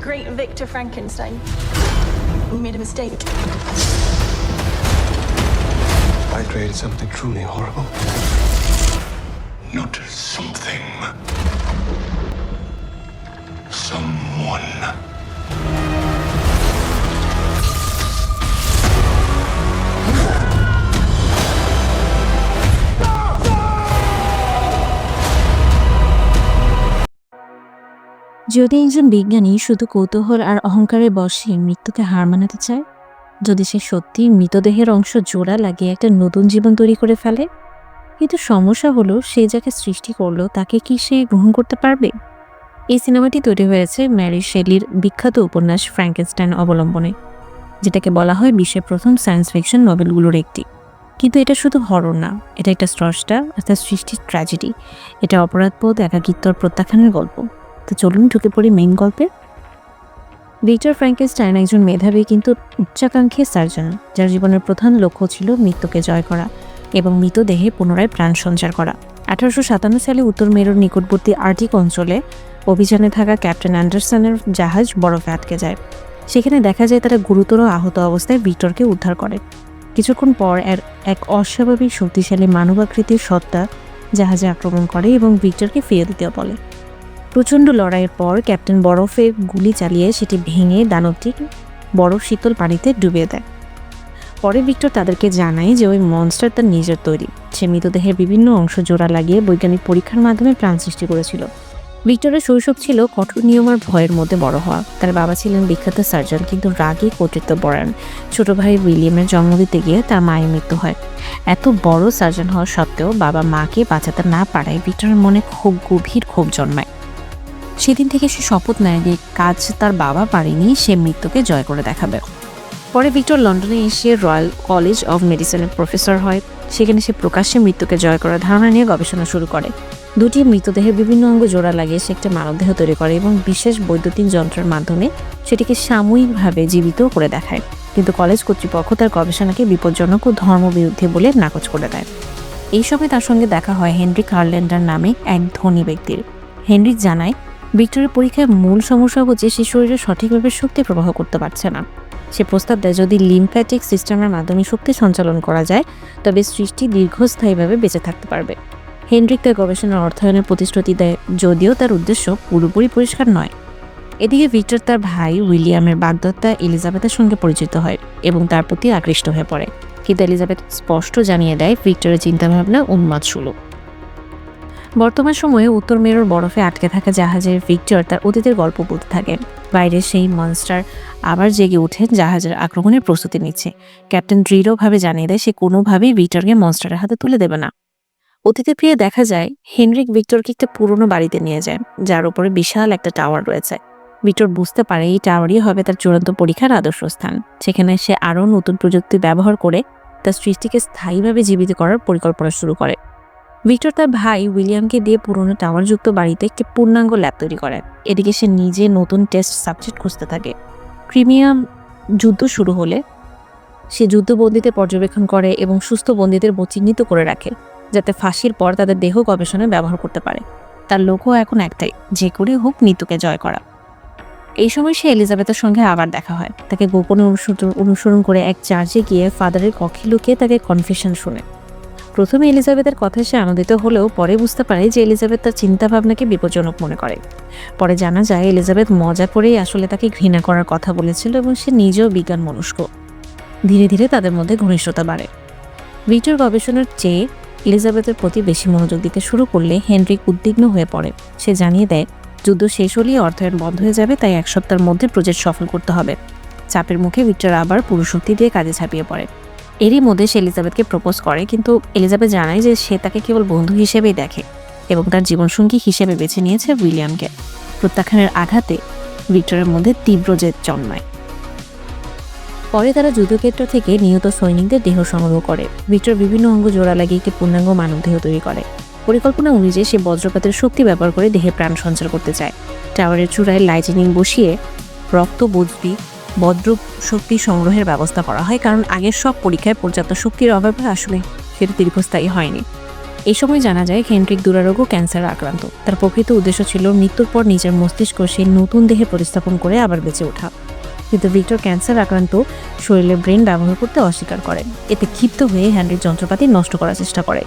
great Victor Frankenstein. We made a mistake. I created something truly horrible. Not something. Someone. যদি একজন বিজ্ঞানী শুধু কৌতূহল আর অহংকারের বশে মৃত্যুকে হার মানাতে চায়, যদি সে সত্যি মৃতদেহের অংশ জোড়া লাগিয়ে একটা নতুন জীবন তৈরি করে ফেলে, কিন্তু সমস্যা হলো সে যাকে সৃষ্টি করলো তাকে কি সে গ্রহণ করতে পারবে? এই সিনেমাটি তৈরি হয়েছে ম্যারি শেলির বিখ্যাত উপন্যাস ফ্র্যাঙ্কেনস্টাইন অবলম্বনে, যেটাকে বলা হয় বিশ্বের প্রথম সায়েন্স ফিকশন নভেলগুলোর একটি। কিন্তু এটা শুধু হরর না, এটা একটা স্রষ্টা আর তার সৃষ্টির ট্র্যাজেডি। এটা অপরাধবোধ, একাকিত্ব, প্রত্যাখ্যানের গল্প। তো চলুন ঢুকে পড়ি মেইন গল্পে। ভিক্টর ফ্র্যাঙ্কেনস্টাইন একজন মেধাবী কিন্তু উচ্চাকাঙ্ক্ষী সার্জন, যার জীবনের প্রধান লক্ষ্য ছিল মৃত্যুকে জয় করা এবং মৃতদেহে পুনরায় প্রাণ সঞ্চার করা। 1857 সালে উত্তর মেরুর নিকটবর্তী আর্টিক অঞ্চলে অভিযানে থাকা ক্যাপ্টেন অ্যান্ডারসনের জাহাজ বরফে আটকে যায়। সেখানে দেখা যায় তারা গুরুতর আহত অবস্থায় ভিক্টরকে উদ্ধার করে। কিছুক্ষণ পর এক অস্বাভাবিক শক্তিশালী মানবাকৃতির সত্তা জাহাজে আক্রমণ করে এবং ভিক্টরকে ফিরিয়ে দিতে বলে। প্রচণ্ড লড়াইয়ের পর ক্যাপ্টেন বরফে গুলি চালিয়ে সেটি ভেঙে দানবটি বরফ শীতল পানিতে ডুবিয়ে দেয়। পরে ভিক্টর তাদেরকে জানায় যে ওই মনস্টার তার নিজের তৈরি। সে মৃতদেহের বিভিন্ন অংশ জোড়া লাগিয়ে বৈজ্ঞানিক পরীক্ষার মাধ্যমে প্রাণ সৃষ্টি করেছিল। ভিক্টরের শৈশব ছিল কঠোর নিয়ম আর ভয়ের মধ্যে বড় হওয়া। তার বাবা ছিলেন বিখ্যাত সার্জন, কিন্তু রাগী কর্তৃত্বপরায়ণ। ছোট ভাই উইলিয়ামের জন্ম দিতে গিয়ে তার মায়ের মৃত্যু হয়। এত বড় সার্জন হওয়া সত্ত্বেও বাবা মাকে বাঁচাতে না পারায় ভিক্টরের মনে খুব গভীর ক্ষোভ জন্মায়। সেদিন থেকে সে শপথ নেয় যে কাজ তার বাবা পারেনি, সে মৃত্যুকে জয় করে দেখাবে। পরে ভিক্টর লন্ডনে এসে রয়্যাল কলেজ অফ মেডিসিনের প্রফেসর হয়। সেখানে সে প্রকাশ্যে মৃত্যুকে জয় করার ধারণা নিয়ে গবেষণা শুরু করে। দুটি মৃতদেহের বিভিন্ন অঙ্গ জোড়া লাগিয়ে সে একটা মানবদেহ তৈরি করে এবং বিশেষ বৈদ্যুতিক যন্ত্রের মাধ্যমে সেটিকে সাময়িকভাবে জীবিত করে দেখায়। কিন্তু কলেজ কর্তৃপক্ষ তার গবেষণাকে বিপজ্জনক ও ধর্মবিরুদ্ধে বলে নাকচ করে দেয়। এই সময় তার সঙ্গে দেখা হয় হেনরিক হারল্যান্ডার নামে এক ধনী ব্যক্তির। হেনরিক জানায় ভিক্টরের পরীক্ষায় মূল সমস্যা হচ্ছে সে শরীরে সঠিকভাবে শক্তি প্রবাহ করতে পারছে না। সে প্রস্তাব দেয় যদি লিম্ফ্যাটিক সিস্টেমের মাধ্যমে শক্তি সঞ্চালন করা যায় তবে সৃষ্টি দীর্ঘস্থায়ীভাবে বেঁচে থাকতে পারবে। হেনরিক তার গবেষণার অর্থায়নের প্রতিশ্রুতি দেয়, যদিও তার উদ্দেশ্য পুরোপুরি পরিষ্কার নয়। এদিকে ভিক্টর তার ভাই উইলিয়ামের বাগদত্তা এলিজাবেথের সঙ্গে পরিচিত হয় এবং তার প্রতি আকৃষ্ট হয়ে পড়ে। কিন্তু এলিজাবেথ স্পষ্ট জানিয়ে দেয় ভিক্টরের চিন্তাভাবনা উন্মাদসুলভ। বর্তমান সময়ে উত্তর মেরুর বরফে আটকে থাকা জাহাজের ভিক্টর তার অতীতের গল্প বলতে থাকে। বাইরে সেই মনস্টার আবার জেগে উঠে জাহাজের আক্রমণের প্রস্তুতি নিচ্ছে। ক্যাপ্টেন দৃঢ়ভাবে জানিয়ে দেয় সে কোনোভাবেই ভিক্টরকে মনস্টারের হাতে তুলে দেবে না। অতীতে ফিরে দেখা যায় হেনরিক ভিক্টরকে একটা পুরনো বাড়িতে নিয়ে যায়, যার উপরে বিশাল একটা টাওয়ার রয়েছে। ভিক্টর বুঝতে পারে এই টাওয়ারই হবে তার চূড়ান্ত পরীক্ষার আদর্শ স্থান। সেখানে সে আরও নতুন প্রযুক্তি ব্যবহার করে তার সৃষ্টিকে স্থায়ীভাবে জীবিত করার পরিকল্পনা শুরু করে। ভিক্টর তার ভাই উইলিয়ামকে দিয়ে পুরনো টাওয়ারযুক্ত বাড়িতে একটি পূর্ণাঙ্গ ল্যাব তৈরি করে। এদিকে সে নিজে নতুন টেস্ট সাবজেক্ট খুঁজতে থাকে। ক্রিমিয়া যুদ্ধ শুরু হলে সে যুদ্ধবন্দীদের পর্যবেক্ষণ করে এবং সুস্থ বন্দীদের চিহ্নিত করে রাখে, যাতে ফাঁসির পর তাদের দেহ গবেষণায় ব্যবহার করতে পারে। তার লক্ষ্য এখন একটাই, যে করে হোক মৃত্যুকে জয় করা। এই সময় সে এলিজাবেথের সঙ্গে আবার দেখা হয়। তাকে গোপনে অনুসরণ করে এক চার্চে গিয়ে ফাদারের কক্ষে লুকিয়ে তাকে কনফেশন শুনে। প্রথমে এলিজাবেথের কথায় সে আনন্দিত হলেও পরে বুঝতে পারে যে এলিজাবেথ তার চিন্তাভাবনাকে বিপজ্জনক মনে করে। পরে জানা যায় এলিজাবেথ মজা করেই আসলে তাকে ঘৃণা করার কথা বলেছিল এবং সে নিজেও বিজ্ঞান মনস্ক। ধীরে ধীরে তাদের মধ্যে ঘনিষ্ঠতা বাড়ে। ভিক্টর গবেষণার চেয়ে এলিজাবেথের প্রতি বেশি মনোযোগ দিতে শুরু করলে হেনরিক উদ্বিগ্ন হয়ে পড়ে। সে জানিয়ে দেয় যুদ্ধ শেষ হলেই অর্থায়ন বন্ধ হয়ে যাবে, তাই এক সপ্তাহের মধ্যে প্রজেক্ট সফল করতে হবে। চাপের মুখে ভিক্টর আবার পুরুষশক্তি দিয়ে কাজে ঝাঁপিয়ে পড়ে। এরই মধ্যে সে এলিজাবেথকে প্রপোজ করে, কিন্তু এলিজাবেথ জানায় যে সে তাকে কেবল বন্ধু হিসেবেই দেখে এবং তার জীবনসঙ্গী হিসেবে বেছে নিয়েছে উইলিয়ামকে। প্রত্যাখ্যানের আঘাতে ভিক্টরের মধ্যে তীব্র জেদ জন্মায়। পরে তারা যুদ্ধক্ষেত্র থেকে নিহত সৈনিকদের দেহ সংগ্রহ করে। ভিক্টর বিভিন্ন অঙ্গ জোড়া লাগিয়ে একটি পূর্ণাঙ্গ মানবদেহ তৈরি করে। পরিকল্পনা অনুযায়ী সে বজ্রপাতের শক্তি ব্যবহার করে দেহে প্রাণ সঞ্চার করতে চায়। টাওয়ারের চূড়ায় লাইটিনিং বসিয়ে রক্ত বজ্র শক্তি সংগ্রহের ব্যবস্থা করা হয়, কারণ আগের সব পরীক্ষায় পর্যাপ্ত শক্তির অভাবে আসলে সেটা দীর্ঘস্থায়ী হয়নি। এই সময় জানা যায় হেনরিক দুরারোগ্য ক্যান্সারে আক্রান্ত। তার প্রকৃত উদ্দেশ্য ছিল মৃত্যুর পর নিজের মস্তিষ্ক সেই নতুন দেহে প্রতিস্থাপন করে আবার বেঁচে ওঠা, কিন্তু ভিক্টর ক্যান্সার আক্রান্ত শরীরে ব্রেন ব্যবহার করতে অস্বীকার করেন। এতে ক্ষিপ্ত হয়ে হেনরিক যন্ত্রপাতি নষ্ট করার চেষ্টা করে।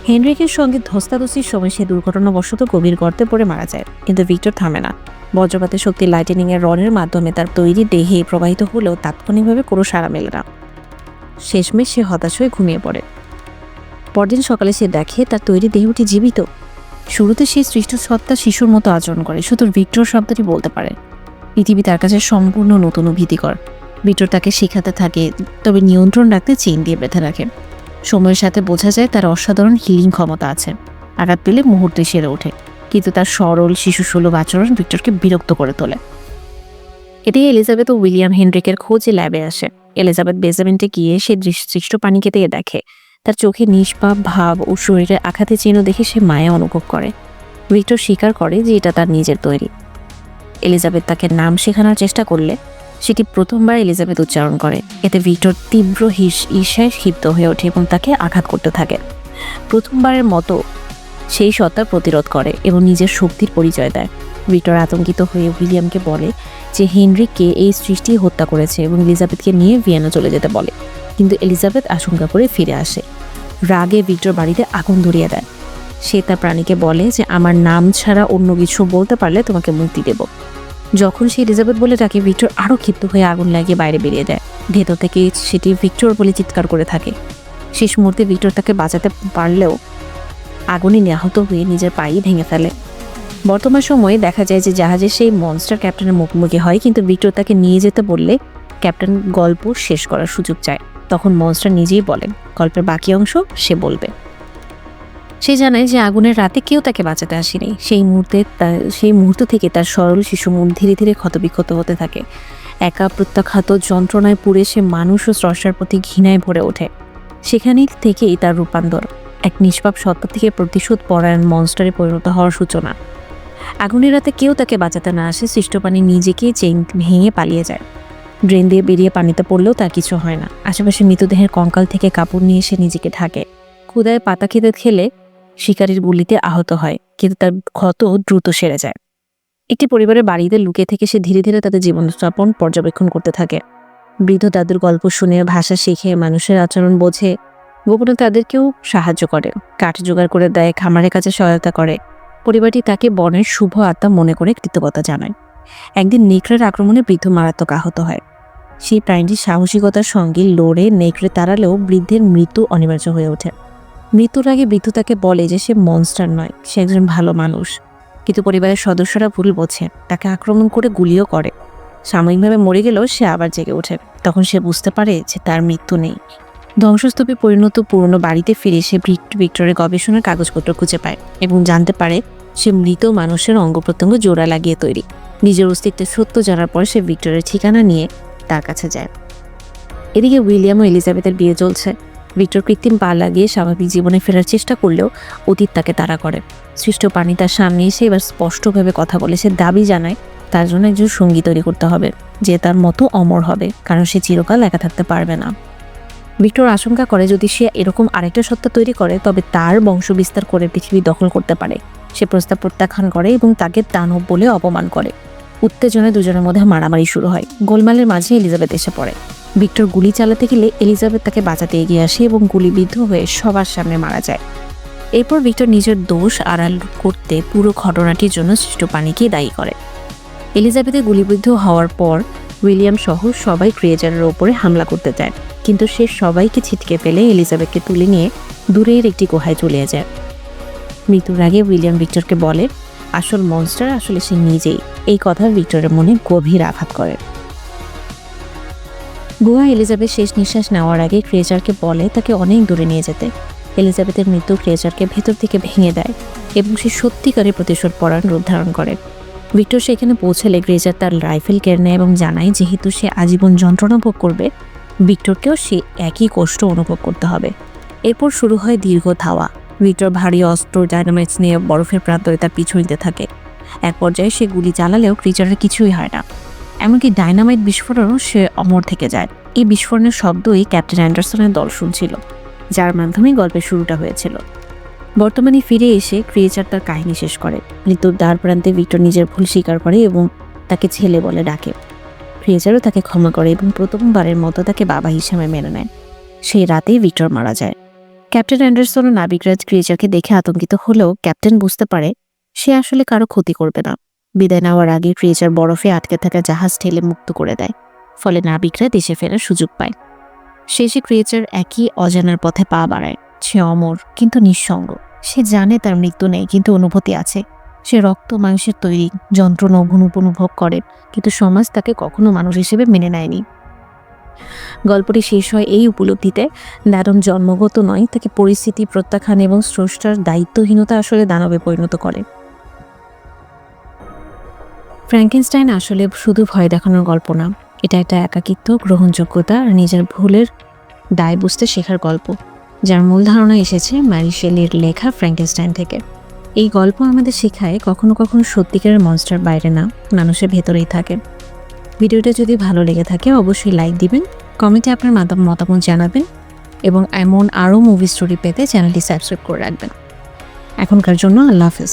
হেনরিকের সঙ্গে ধস্তাধস্তির সময় সে দুর্ঘটনাবশত গভীর গর্তে পড়ে মারা যায়, কিন্তু ভিক্টর থামে না। বজ্রপাতের শক্তি লাইটেনিং এর রডের মাধ্যমে তার তৈরি দেহে প্রবাহিত হলেও তাৎক্ষণিকভাবে কোনো সাড়া মেলে না। শেষমেশ সে হতাশ হয়ে ঘুমিয়ে পড়ে। পরদিন সকালে সে দেখে তার তৈরি দেহটি জীবিত। শুরুতে সে সৃষ্ট সত্তা শিশুর মতো আচরণ করে, শুধু ভিক্টর শব্দটি বলতে পারে। পৃথিবী তার কাছে সম্পূর্ণ নতুন ও ভীতিকর। ভিক্টর তাকে শেখাতে থাকে, তবে নিয়ন্ত্রণ রাখতে চেইন দিয়ে বেঁধে রাখে। সময়ের সাথে বোঝা যায় তার অসাধারণ হিলিং ক্ষমতা আছে। আঘাত পেলে মুহূর্তে সেরে ওঠে, কিন্তু তার সরল শিশুসুলভ আচরণ ভিক্টরকে বিরক্ত করে তোলে। এদিকে এলিজাবেথ ও উইলিয়াম হেনরিকের খোঁজে ল্যাবে আসে। এলিজাবেথ বেজমেন্টে গিয়ে সে সৃষ্ট পানিকে দিয়ে দেখে। তার চোখে নিষ্পাপ ভাব ও শরীরে আঘাতে চিহ্ন দেখে সে মায়া অনুভব করে। ভিক্টর স্বীকার করে যে এটা তার নিজের তৈরি। এলিজাবেথ তাকে নাম শেখানোর চেষ্টা করলে সেটি প্রথমবার এলিজাবেথ উচ্চারণ করে। এতে ভিক্টর তীব্র ঈর্ষায় ক্ষিপ্ত হয়ে ওঠে এবং তাকে আঘাত করতে থাকে। প্রথমবারের মতো সেই সত্তা প্রতিরোধ করে এবং নিজের শক্তির পরিচয় দেয়। ভিক্টর আতঙ্কিত হয়ে উইলিয়ামকে বলে যে হেনরিককে এই সৃষ্টি হত্যা করেছে এবং এলিজাবেথকে নিয়ে ভিয়েনা চলে যেতে বলে, কিন্তু এলিজাবেথ আশঙ্কা করে ফিরে আসে। রাগে ভিক্টর বাড়িতে আগুন ধরিয়ে দেয়। সে তার প্রাণীকে বলে যে আমার নাম ছাড়া অন্য কিছু বলতে পারলে তোমাকে মুক্তি দেব। যখন সে এলিজাবেথ বলে ডাকে, ভিক্টর আরও ক্ষিপ্ত হয়ে আগুন লাগিয়ে বাইরে বেরিয়ে দেয়। ভেতর থেকে সেটি ভিক্টর বলে চিৎকার করে থাকে। শেষ মুহূর্তে ভিক্টর তাকে বাঁচাতে পারলেও আগুনে নিহত হয়ে নিজের পাই ভেঙে ফেলে। বর্তমান সময়ে দেখা যায় যে জাহাজে সেই মনস্টার ক্যাপ্টেনের মুখোমুখি হয়, কিন্তু ভিক্টর তাকে নিয়ে যেতে বললে ক্যাপ্টেন গল্প শেষ করার সুযোগ চায়। তখন মনস্টার নিজেই বলেন গল্পের বাকি অংশ সে বলবে। সে জানায় যে আগুনের রাতে কেউ তাকে বাঁচাতে আসেনি। সেই মুহূর্ত থেকে তার সরল শিশু মন ধীরে ধীরে ক্ষতবিক্ষত হতে থাকে। একা প্রত্যাখ্যাত যন্ত্রণায় পুড়ে সে মানুষ ও স্রষ্টার প্রতি ঘৃণায় ভরে ওঠে। সেখানেই থেকেই তার রূপান্তর, এক নিষ্পাপ সত্তা থেকে প্রতিশোধ পরায়ণ মনস্টারে পরিণত হওয়ার সূচনা। আগুনের রাতে কেউ তাকে বাঁচাতে না আসে, সৃষ্ট পানি নিজেকেই চেইন ভেঙে পালিয়ে যায়। ড্রেন দিয়ে বেরিয়ে পানিতে পড়লেও তার কিছু হয় না। আশেপাশে মৃতদেহের কঙ্কাল থেকে কাপড় নিয়ে সে নিজেকে ঢাকে। ক্ষুধায় পাতা খেতে খেলে শিকারীর গুলিতে আহত হয়, কিন্তু তার ক্ষত দ্রুত সেরে যায়। একটি পরিবারের বাড়িতে লুকিয়ে থেকে সে ধীরে ধীরে তাদের জীবনযাপন পর্যবেক্ষণ করতে থাকে। বৃদ্ধ দাদুর গল্প শুনে, ভাষা শিখে, মানুষের আচরণ বোঝে। গোপনে তাদেরকেও সাহায্য করে, কাঠ জোগাড় করে দেয়, খামারের কাছে সহায়তা করে। পরিবারটি তাকে বনের শুভ আত্মা মনে করে কৃতজ্ঞতা জানায়। একদিন নেকড়ের আক্রমণে বৃদ্ধ মারাত্মক আহত হয়। সেই প্রাণীটির সাহসিকতার সঙ্গে লড়ে নেকড়ে তাড়ালেও বৃদ্ধের মৃত্যু অনিবার্য হয়ে ওঠে। মৃত্যুর আগে বৃদ্ধ তাকে বলে যে সে মনস্টার নয়, সে একজন ভালো মানুষ। কিন্তু পরিবারের সদস্যরা ভুল বোঝে, তাকে আক্রমণ করে গুলিও করে। সাময়িকভাবে মরে গেলেও সে আবার জেগে ওঠে। তখন সে বুঝতে পারে যে তার মৃত্যু নেই। ধ্বংসস্তূপে পরিণত পুরনো বাড়িতে ফিরে সে ভিক্টরের গবেষণার কাগজপত্র খুঁজে পায় এবং জানতে পারে সে মৃত মানুষের অঙ্গ প্রত্যঙ্গ জোড়া লাগিয়ে তৈরি। নিজের অস্তিত্বের সত্য জানার পর সে ভিক্টরের ঠিকানা নিয়ে তার কাছে যায়। এদিকে উইলিয়াম ও এলিজাবেথের বিয়ে চলছে। ভিক্টর কৃত্রিম পা লাগিয়ে স্বাভাবিক জীবনে ফেরার চেষ্টা করলেও অতীত তাকে তাড়া করে। সৃষ্ট পানি তার সামনে এসে এবার স্পষ্টভাবে কথা বলে। সে দাবি জানায় তার জন্য একজন সঙ্গী তৈরি করতে হবে, যে তার মতো অমর হবে, কারণ সে চিরকাল একা থাকতে পারবে না। ভিক্টর আশঙ্কা করে যদি সে এরকম আরেকটা সত্তা তৈরি করে তবে তার বংশ বিস্তার করে পৃথিবী দখল করতে পারে। সে প্রস্তাব প্রত্যাখ্যান করে এবং তাকে দানব বলে অপমান করে। উত্তেজনায় দুজনের মধ্যে মারামারি শুরু হয়। গোলমালের মাঝে এলিজাবেথ এসে পড়ে। ভিক্টর গুলি চালাতে গেলে এলিজাবেথ তাকে বাঁচাতে এগিয়ে আসে এবং গুলিবিদ্ধ হয়ে সবার সামনে মারা যায়। এরপর ভিক্টর নিজের দোষ আড়াল করতে পুরো ঘটনাটির জন্য সৃষ্ট পানিকে দায়ী করে। এলিজাবেথের গুলিবিদ্ধ হওয়ার পর উইলিয়াম সহ সবাই ক্রিয়েচারের ওপরে হামলা করতে চায়, কিন্তু সে সবাইকে ছিটকে ফেলে এলিজাবেথকে তুলে নিয়ে দূরের একটি গুহায় চলে যায়। মৃত্যুর আগে উইলিয়াম ভিক্টরকে বলে আসল মনস্টার আসলে সে নিজেই। এই কথা ভিক্টরের মনে গভীর আঘাত করে। গুহা এলিজাবেথ শেষ নিঃশ্বাস নেওয়ার আগে ক্রিয়েচারকে বলে তাকে অনেক দূরে নিয়ে যেতে। এলিজাবেথের মৃত্যু ক্রিয়েচারকে ভেতর থেকে ভেঙে দেয় এবং সে সত্যিকারের প্রতিশোধ পরায়ণ রূপ ধারণ করে। ভিক্টর সেখানে পৌঁছালে ক্রিয়েচার তার রাইফেল কেড়ে নেয় এবং জানায় যেহেতু সে আজীবন যন্ত্রণা ভোগ করবে, ভিক্টরকেও সে একই কষ্ট অনুভব করতে হবে। এরপর শুরু হয় দীর্ঘ ধাওয়া। ভিক্টর ভারী অস্ত্র ডায়নামাইটস নিয়ে বরফের প্রান্তরে তার পিছু নিতে থাকে। এক পর্যায়ে সে গুলি চালালেও ক্রিয়েচারের কিছুই হয় না, এমনকি ডায়নামাইট বিস্ফোরণও সে অমর থেকে যায়। এই বিস্ফোরণের শব্দই ক্যাপ্টেন অ্যান্ডারসনের দল শুনছিল, যার মাধ্যমে গল্পের শুরুটা হয়েছিল। বর্তমানে ফিরে এসে ক্রিয়েচার তার কাহিনী শেষ করে। মৃত্যুর দ্বার প্রান্তে ভিক্টর নিজের ভুল স্বীকার করে এবং তাকে ছেলে বলে ডাকে। ক্রিয়েচারও তাকে ক্ষমা করে এবং প্রথমবারের মতো তাকে বাবা হিসেবে মেনে নেয়। সেই রাতেই ভিক্টর মারা যায়। ক্যাপ্টেন অ্যান্ডারসন ও নাবিকরাজ ক্রিয়েচারকে দেখে আতঙ্কিত হলেও ক্যাপ্টেন বুঝতে পারে সে আসলে কারো ক্ষতি করবে না। বিদায় নেওয়ার আগে ক্রিয়েচার বরফে আটকে থাকা জাহাজ ঠেলে মুক্ত করে দেয়, ফলে নাবিকরা দেশে ফেরার সুযোগ পায়। শেষে ক্রিয়েচার একই অজানার পথে পা বাড়ায়। সে অমর কিন্তু নিঃসঙ্গ। সে জানে তার মৃত্যু নেই, কিন্তু অনুভূতি আছে। সে রক্ত মাংসের তৈরি, যন্ত্রণা অনুভব করে, কিন্তু সমাজ তাকে কখনো মানুষ হিসেবে মেনে নেয়নি। গল্পটি শেষ হয় এই উপলব্ধিতে ন্যাডন জন্মগত নয়, তাকে পরিস্থিতি, প্রত্যাখ্যান এবং স্রষ্টার দায়িত্বহীনতা আসলে দানবে পরিণত করে। ফ্র্যাঙ্কেনস্টাইন আসলে শুধু ভয় দেখানোর গল্প না, এটা একটা একাকিত্ব, গ্রহণযোগ্যতা আর নিজের ভুলের দায় বুঝতে শেখার গল্প, যার মূল ধারণা এসেছে ম্যারি শেলির লেখা ফ্র্যাঙ্কেনস্টাইন থেকে। এই গল্প আমাদের শেখায় কখনো কখনো সত্যিকারের মনস্টার বাইরে না, মানুষের ভেতরেই থাকে। ভিডিওটা যদি ভালো লেগে থাকে অবশ্যই লাইক দিবেন, কমেন্টে আপনার মতামত জানাবেন এবং এমন আরও মুভি স্টোরি পেতে চ্যানেলটি সাবস্ক্রাইব করে রাখবেন। এখনকার জন্য আল্লাহ হাফেজ।